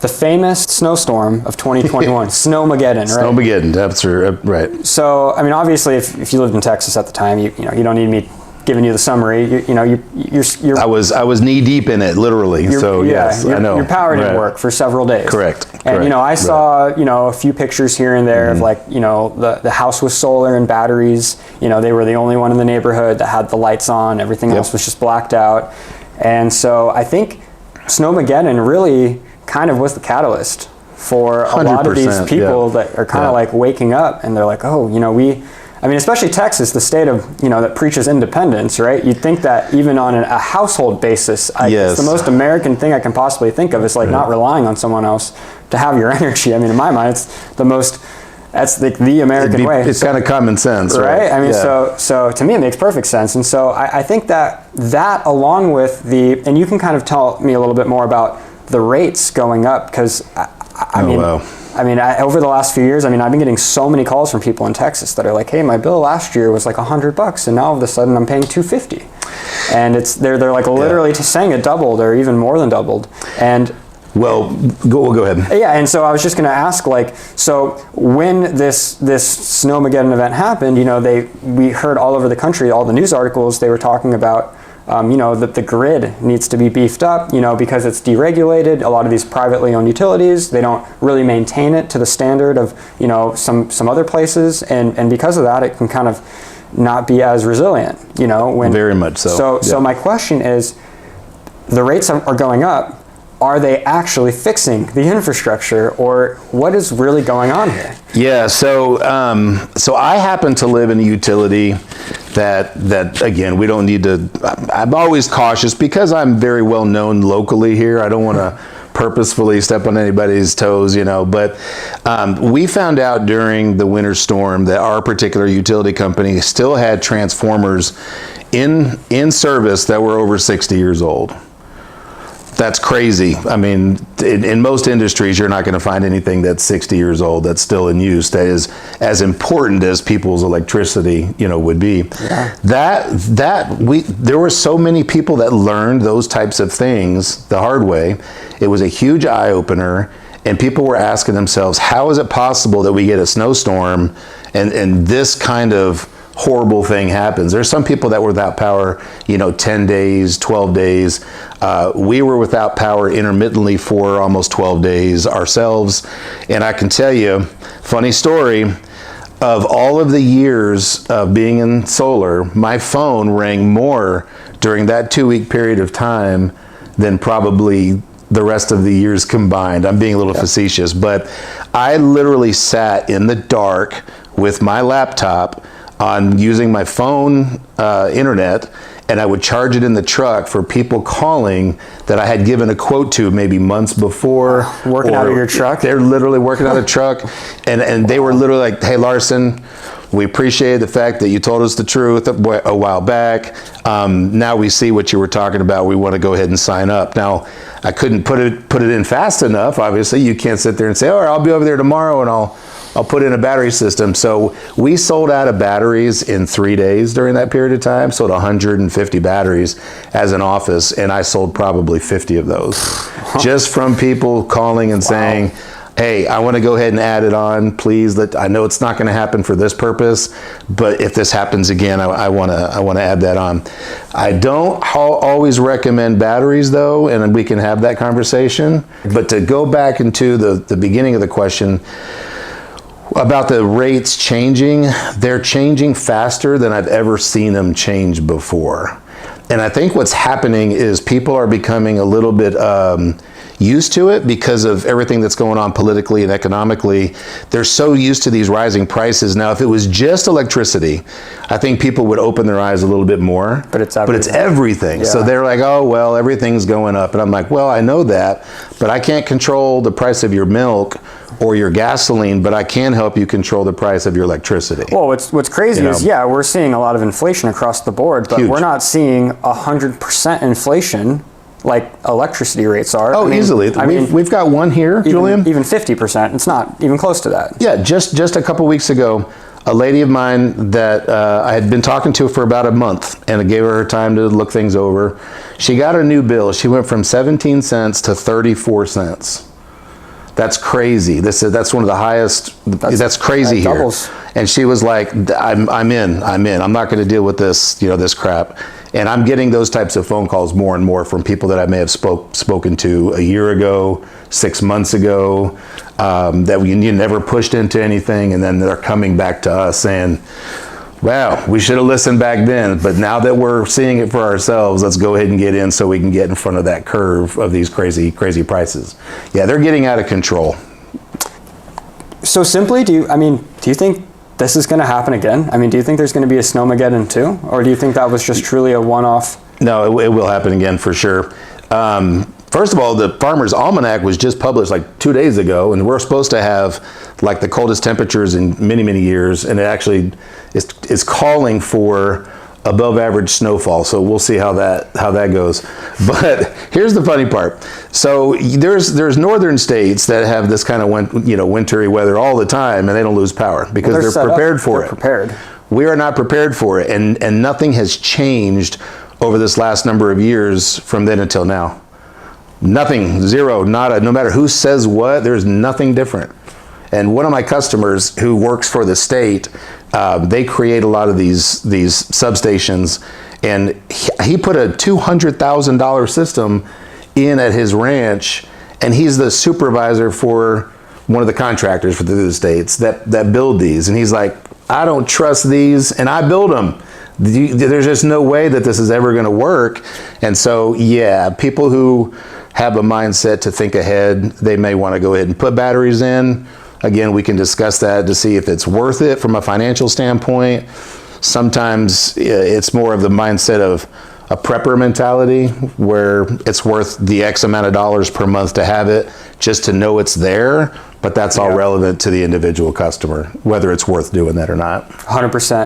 The famous snowstorm of 2021, Snowmageddon, right? Snowmageddon, that's right. So, I mean, obviously, if you lived in Texas at the time, you don't need me giving you the summary. You're I was knee deep in it, literally. So yes, I know. Your power didn't work for several days. Correct. And I saw a few pictures here and there of like the house was solar and batteries. They were the only one in the neighborhood that had the lights on. Everything else was just blacked out. And so I think Snowmageddon really kind of was the catalyst for a lot of these people that are kind of like waking up, and they're like, oh, especially Texas, the state of, that preaches independence, right? You'd think that even on a household basis, it's the most American thing I can possibly think of is like not relying on someone else to have your energy. I mean, in my mind, that's the American way. It's kind of common sense, right? I mean, so to me, it makes perfect sense. And so I think that along with and you can kind of tell me a little bit more about the rates going up, because over the last few years, I've been getting so many calls from people in Texas that are like, hey, my bill last year was like $100, and now all of a sudden I'm paying $250, and they're like literally saying it doubled or even more than doubled. And go ahead. Yeah, and so I was just going to ask, so when this Snowmageddon event happened, we heard all over the country, all the news articles, they were talking about that the grid needs to be beefed up, because it's deregulated. A lot of these privately owned utilities, they don't really maintain it to the standard of, some other places. And because of that, it can kind of not be as resilient, Very much so. So my question is, the rates are going up. Are they actually fixing the infrastructure, or what is really going on here? Yeah, so I happen to live in a utility that again, we don't need to, I'm always cautious because I'm very well known locally here. I don't want to purposefully step on anybody's toes, but we found out during the winter storm that our particular utility company still had transformers in service that were over 60 years old. That's crazy. I mean, in most industries, you're not going to find anything that's 60 years old that's still in use that is as important as people's electricity, would be. Yeah. There were so many people that learned those types of things the hard way. It was a huge eye opener, and people were asking themselves, how is it possible that we get a snowstorm and this kind of horrible thing happens? There's some people that were without power, 10 days, 12 days. We were without power intermittently for almost 12 days ourselves. And I can tell you, funny story, of all of the years of being in solar, my phone rang more during that 2-week period of time than probably the rest of the years combined. I'm being a little facetious, but I literally sat in the dark with my laptop on using my phone internet, and I would charge it in the truck for people calling that I had given a quote to maybe months before. Working out of your truck? They're literally working out of a truck, and they were literally like, hey, Larson, we appreciate the fact that you told us the truth a while back. Now we see what you were talking about. We want to go ahead and sign up. Now, I couldn't put it in fast enough. Obviously, you can't sit there and say, all right, I'll be over there tomorrow and I'll put in a battery system. So we sold out of batteries in 3 days during that period of time, sold 150 batteries as an office, and I sold probably 50 of those just from people calling and saying, hey, I want to go ahead and add it on, please. I know it's not going to happen for this purpose, but if this happens again, I want to add that on. I don't always recommend batteries, though, and we can have that conversation. But to go back into the beginning of the question, about the rates changing, they're changing faster than I've ever seen them change before. And I think what's happening is people are becoming a little bit used to it because of everything that's going on politically and economically. They're so used to these rising prices. Now, if it was just electricity, I think people would open their eyes a little bit more. But it's everything. Yeah. So they're like, oh, well, everything's going up. And I'm like, well, I know that, but I can't control the price of your milk or your gasoline, but I can help you control the price of your electricity. Well, what's crazy is, we're seeing a lot of inflation across the board, but we're not seeing 100% inflation like electricity rates are. Oh, easily. We've got one here, Julian. Even 50%. It's not even close to that. Yeah, just a couple weeks ago, a lady of mine that I had been talking to for about a month, and I gave her time to look things over. She got a new bill. She went from 17 cents to 34 cents. That's crazy. That's one of the highest. That's crazy that here. Doubles. And she was like, I'm in. I'm not going to deal with this, this crap. And I'm getting those types of phone calls more and more from people that I may have spoken to a year ago, 6 months ago, that we never pushed into anything. And then they're coming back to us saying, wow, we should have listened back then, but now that we're seeing it for ourselves, let's go ahead and get in so we can get in front of that curve of these crazy, crazy prices. Yeah, they're getting out of control. So simply, do you think this is going to happen again? Do you think there's going to be a Snowmageddon too? Or do you think that was just truly a one-off? No, it will happen again for sure. First of all, the Farmer's Almanac was just published like 2 days ago, and we're supposed to have like the coldest temperatures in many, many years, and it actually is calling for above average snowfall. So we'll see how that goes. But here's the funny part. So there's northern states that have this kind of wintry weather all the time, and they don't lose power because they're prepared for it. Prepared. We are not prepared for it, and nothing has changed over this last number of years from then until now. Nothing, zero, nada, no matter who says what, there's nothing different. And one of my customers who works for the state, they create a lot of these substations, and he put a $200,000 system in at his ranch, and he's the supervisor for one of the contractors for the states that build these. And he's like, I don't trust these, and I build them. There's just no way that this is ever going to work. And so, yeah, people who have a mindset to think ahead, they may want to go ahead and put batteries in. Again, we can discuss that to see if it's worth it from a financial standpoint. Sometimes it's more of the mindset of a prepper mentality, where it's worth the X amount of dollars per month to have it, just to know it's there. But that's all relevant to the individual customer, whether it's worth doing that or not. 100%.